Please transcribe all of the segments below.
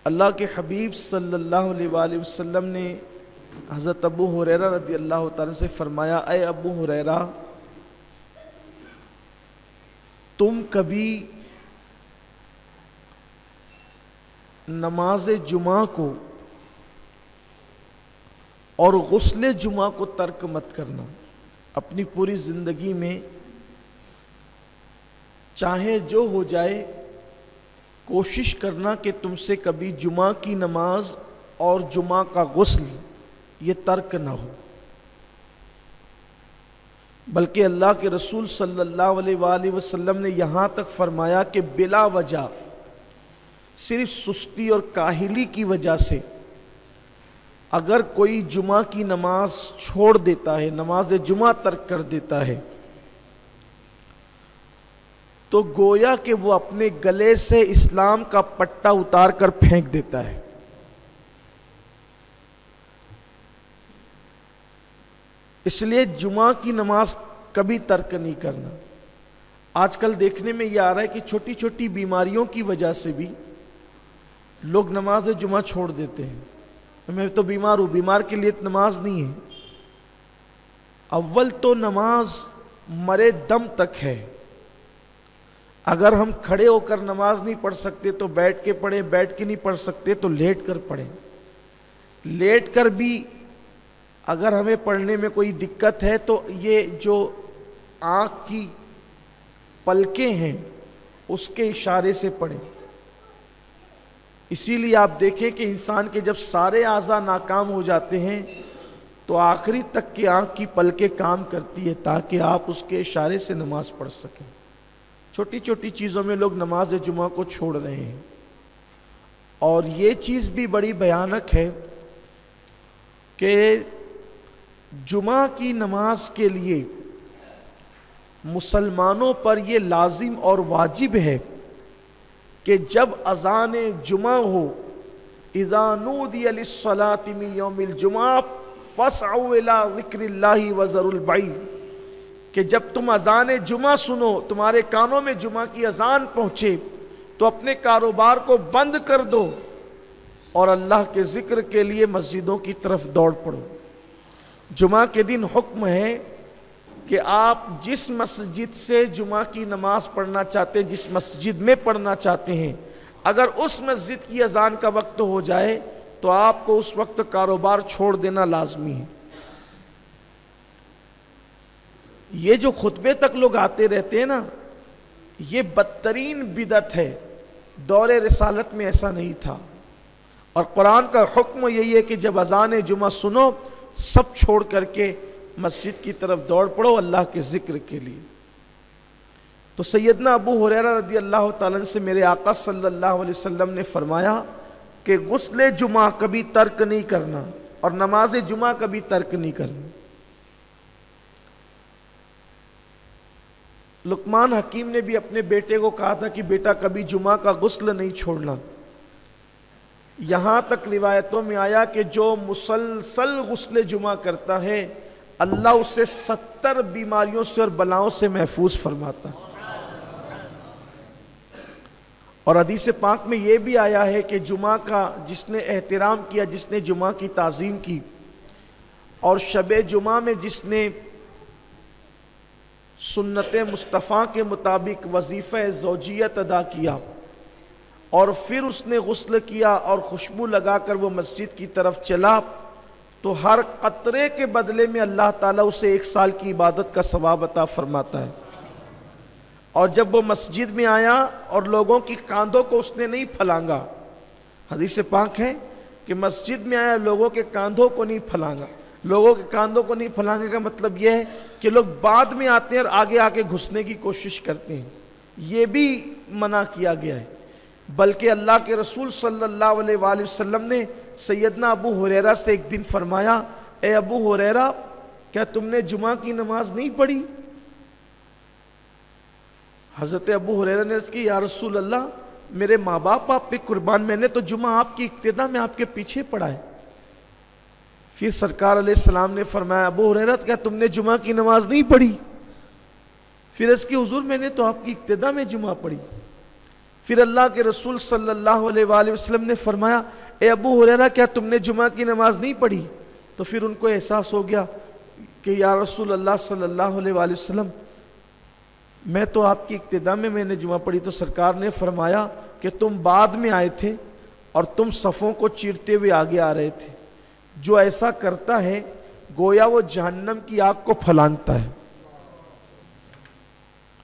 اللہ کے حبیب صلی اللہ علیہ وآلہ وسلم نے حضرت ابو ہریرہ رضی اللہ تعالیٰ سے فرمایا، اے ابو ہریرہ، تم کبھی نماز جمعہ کو اور غسل جمعہ کو ترک مت کرنا۔ اپنی پوری زندگی میں چاہے جو ہو جائے کوشش کرنا کہ تم سے کبھی جمعہ کی نماز اور جمعہ کا غسل یہ ترک نہ ہو، بلکہ اللہ کے رسول صلی اللہ علیہ وآلہ وسلم نے یہاں تک فرمایا کہ بلا وجہ صرف سستی اور کاہلی کی وجہ سے اگر کوئی جمعہ کی نماز چھوڑ دیتا ہے، نماز جمعہ ترک کر دیتا ہے، تو گویا کہ وہ اپنے گلے سے اسلام کا پٹا اتار کر پھینک دیتا ہے۔ اس لیے جمعہ کی نماز کبھی ترک نہیں کرنا۔ آج کل دیکھنے میں یہ آ رہا ہے کہ چھوٹی چھوٹی بیماریوں کی وجہ سے بھی لوگ نماز جمعہ چھوڑ دیتے ہیں۔ میں تو بیمار ہوں، بیمار کے لیے نماز نہیں ہے۔ اول تو نماز مرے دم تک ہے۔ اگر ہم کھڑے ہو کر نماز نہیں پڑھ سکتے تو بیٹھ کے پڑھیں، بیٹھ کے نہیں پڑھ سکتے تو لیٹ کر پڑھیں۔ لیٹ کر بھی اگر ہمیں پڑھنے میں کوئی دقت ہے تو یہ جو آنکھ کی پلکیں ہیں اس کے اشارے سے پڑھیں۔ اسی لیے آپ دیکھیں کہ انسان کے جب سارے اعضاء ناکام ہو جاتے ہیں تو آخری تک کی آنکھ کی پلکیں کام کرتی ہے تاکہ آپ اس کے اشارے سے نماز پڑھ سکیں۔ چھوٹی چھوٹی چیزوں میں لوگ نماز جمعہ کو چھوڑ رہے ہیں، اور یہ چیز بھی بڑی بھیانک ہے کہ جمعہ کی نماز کے لیے مسلمانوں پر یہ لازم اور واجب ہے کہ جب اذان جمعہ ہو، اذا نودی للصلاۃ من یوم الجمعہ فاسعوا الی ذکر اللہ وذروا البیع، کہ جب تم اذان جمعہ سنو، تمہارے کانوں میں جمعہ کی اذان پہنچے تو اپنے کاروبار کو بند کر دو اور اللہ کے ذکر کے لیے مسجدوں کی طرف دوڑ پڑو۔ جمعہ کے دن حکم ہے کہ آپ جس مسجد سے جمعہ کی نماز پڑھنا چاہتے ہیں، جس مسجد میں پڑھنا چاہتے ہیں، اگر اس مسجد کی اذان کا وقت ہو جائے تو آپ کو اس وقت کاروبار چھوڑ دینا لازمی ہے۔ یہ جو خطبے تک لوگ آتے رہتے ہیں نا، یہ بدترین بدعت ہے۔ دور رسالت میں ایسا نہیں تھا، اور قرآن کا حکم یہی ہے کہ جب اذان جمعہ سنو سب چھوڑ کر کے مسجد کی طرف دوڑ پڑو اللہ کے ذکر کے لیے۔ تو سیدنا ابو ہریرہ رضی اللہ تعالیٰ سے میرے آقا صلی اللہ علیہ وسلم نے فرمایا کہ غسل جمعہ کبھی ترک نہیں کرنا اور نماز جمعہ کبھی ترک نہیں کرنا۔ لقمان حکیم نے بھی اپنے بیٹے کو کہا تھا کہ بیٹا کبھی جمعہ کا غسل نہیں چھوڑنا۔ یہاں تک روایتوں میں آیا کہ جو مسلسل غسل جمعہ کرتا ہے اللہ اسے 70 بیماریوں سے اور بلاؤں سے محفوظ فرماتا ہے۔ اور حدیث پاک میں یہ بھی آیا ہے کہ جمعہ کا جس نے احترام کیا، جس نے جمعہ کی تعظیم کی، اور شب جمعہ میں جس نے سنت مصطفیٰ کے مطابق وظیفہ زوجیت ادا کیا اور پھر اس نے غسل کیا اور خوشبو لگا کر وہ مسجد کی طرف چلا، تو ہر قطرے کے بدلے میں اللہ تعالیٰ اسے 1 سال کی عبادت کا ثواب عطا فرماتا ہے۔ اور جب وہ مسجد میں آیا اور لوگوں کی کاندھوں کو اس نے نہیں پھلانگا، حدیث پاک ہے کہ مسجد میں آیا لوگوں کے کاندھوں کو نہیں پھلانگا۔ لوگوں کے کاندھوں کو نہیں پھلانگے کا مطلب یہ ہے کہ لوگ بعد میں آتے ہیں اور آگے آ کے گھسنے کی کوشش کرتے ہیں، یہ بھی منع کیا گیا ہے۔ بلکہ اللہ کے رسول صلی اللہ علیہ وآلہ وسلم نے سیدنا ابو ہریرہ سے ایک دن فرمایا، اے ابو ہریرہ کیا تم نے جمعہ کی نماز نہیں پڑھی؟ حضرت ابو ہریرہ نے عرض کی، یا رسول اللہ میرے ماں باپ آپ پہ قربان، میں نے تو جمعہ آپ کی اقتدا میں آپ کے پیچھے پڑھا ہے۔ پھر سرکار علیہ السلام نے فرمایا، ابو ہریرہ کیا تم نے جمعہ کی نماز نہیں پڑھی؟ پھر اس کی حضور میں نے تو آپ کی اقتدا میں جمعہ پڑھی۔ پھر اللہ کے رسول صلی اللہ علیہ وآلہ وسلم نے فرمایا اے ابو ہریرہ کیا تم نے جمعہ کی نماز نہیں پڑھی؟ تو پھر ان کو احساس ہو گیا کہ یا رسول اللہ صلی اللہ علیہ وآلہ وسلم میں تو آپ کی ابتدا میں نے جمعہ پڑھی۔ تو سرکار نے فرمایا کہ تم بعد میں آئے تھے اور تم صفوں کو چیرتے ہوئے آگے آ رہے تھے، جو ایسا کرتا ہے گویا وہ جہنم کی آگ کو پھلانگتا ہے۔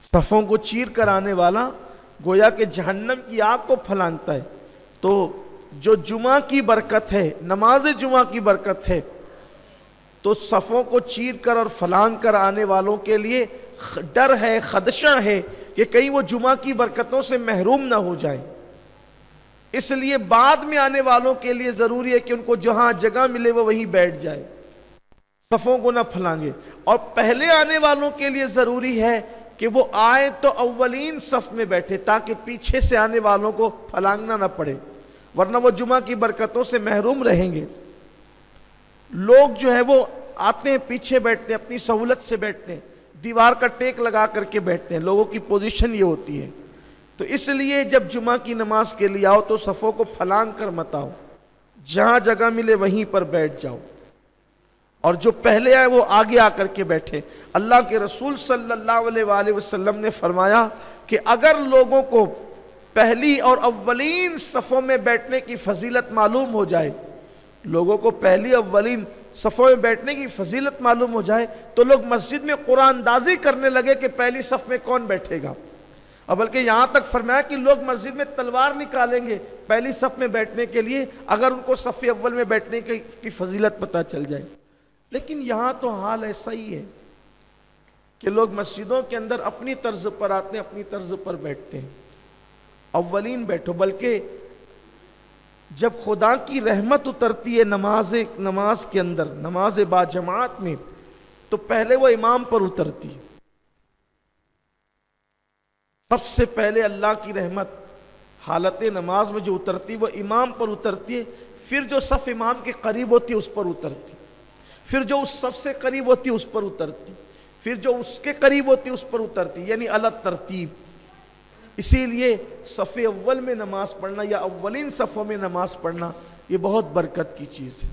صفوں کو چیر کر آنے والا گویا کہ جہنم کی آگ کو پھلانگتا ہے۔ تو جو جمعہ کی برکت ہے، نماز جمعہ کی برکت ہے، تو صفوں کو چیر کر اور پھلانگ کر آنے والوں کے لیے ڈر ہے، خدشہ ہے کہ کہیں وہ جمعہ کی برکتوں سے محروم نہ ہو جائے۔ اس لیے بعد میں آنے والوں کے لیے ضروری ہے کہ ان کو جہاں جگہ ملے وہ وہیں بیٹھ جائے، صفوں کو نہ پھلانگے۔ اور پہلے آنے والوں کے لیے ضروری ہے کہ وہ آئے تو اولین صف میں بیٹھے تاکہ پیچھے سے آنے والوں کو پھلانگنا نہ پڑے، ورنہ وہ جمعہ کی برکتوں سے محروم رہیں گے۔ لوگ جو ہے وہ آتے ہیں پیچھے بیٹھتے ہیں، اپنی سہولت سے بیٹھتے ہیں، دیوار کا ٹیک لگا کر کے بیٹھتے ہیں، لوگوں کی پوزیشن یہ ہوتی ہے۔ تو اس لیے جب جمعہ کی نماز کے لیے آؤ تو صفوں کو پھلانگ کر مت آؤ، جہاں جگہ ملے وہیں پر بیٹھ جاؤ، اور جو پہلے آئے وہ آگے آ کر کے بیٹھے۔ اللہ کے رسول صلی اللہ علیہ وآلہ وسلم نے فرمایا کہ اگر لوگوں کو پہلی اور اولین صفوں میں بیٹھنے کی فضیلت معلوم ہو جائے، لوگوں کو پہلی اولین صفوں میں بیٹھنے کی فضیلت معلوم ہو جائے تو لوگ مسجد میں قرآن اندازی کرنے لگے کہ پہلی صف میں کون بیٹھے گا، اور بلکہ یہاں تک فرمایا کہ لوگ مسجد میں تلوار نکالیں گے پہلی صف میں بیٹھنے کے لیے اگر ان کو صف اول میں بیٹھنے کی فضیلت پتہ چل جائے۔ لیکن یہاں تو حال ایسا ہی ہے کہ لوگ مسجدوں کے اندر اپنی طرز پر آتے ہیں، اپنی طرز پر بیٹھتے ہیں۔ اولین بیٹھو، بلکہ جب خدا کی رحمت اترتی ہے نماز کے اندر، نماز با جماعت میں، تو پہلے وہ امام پر اترتی ہے۔ سب سے پہلے اللہ کی رحمت حالت نماز میں جو اترتی وہ امام پر اترتی ہے، پھر جو صف امام کے قریب ہوتی ہے اس پر اترتی، پھر جو اس صف سے قریب ہوتی ہے اس پر اترتی، پھر جو اس کے قریب ہوتی ہے اس پر اترتی، یعنی الگ ترتیب۔ اسی لیے صف اول میں نماز پڑھنا یا اولین صفوں میں نماز پڑھنا یہ بہت برکت کی چیز ہے۔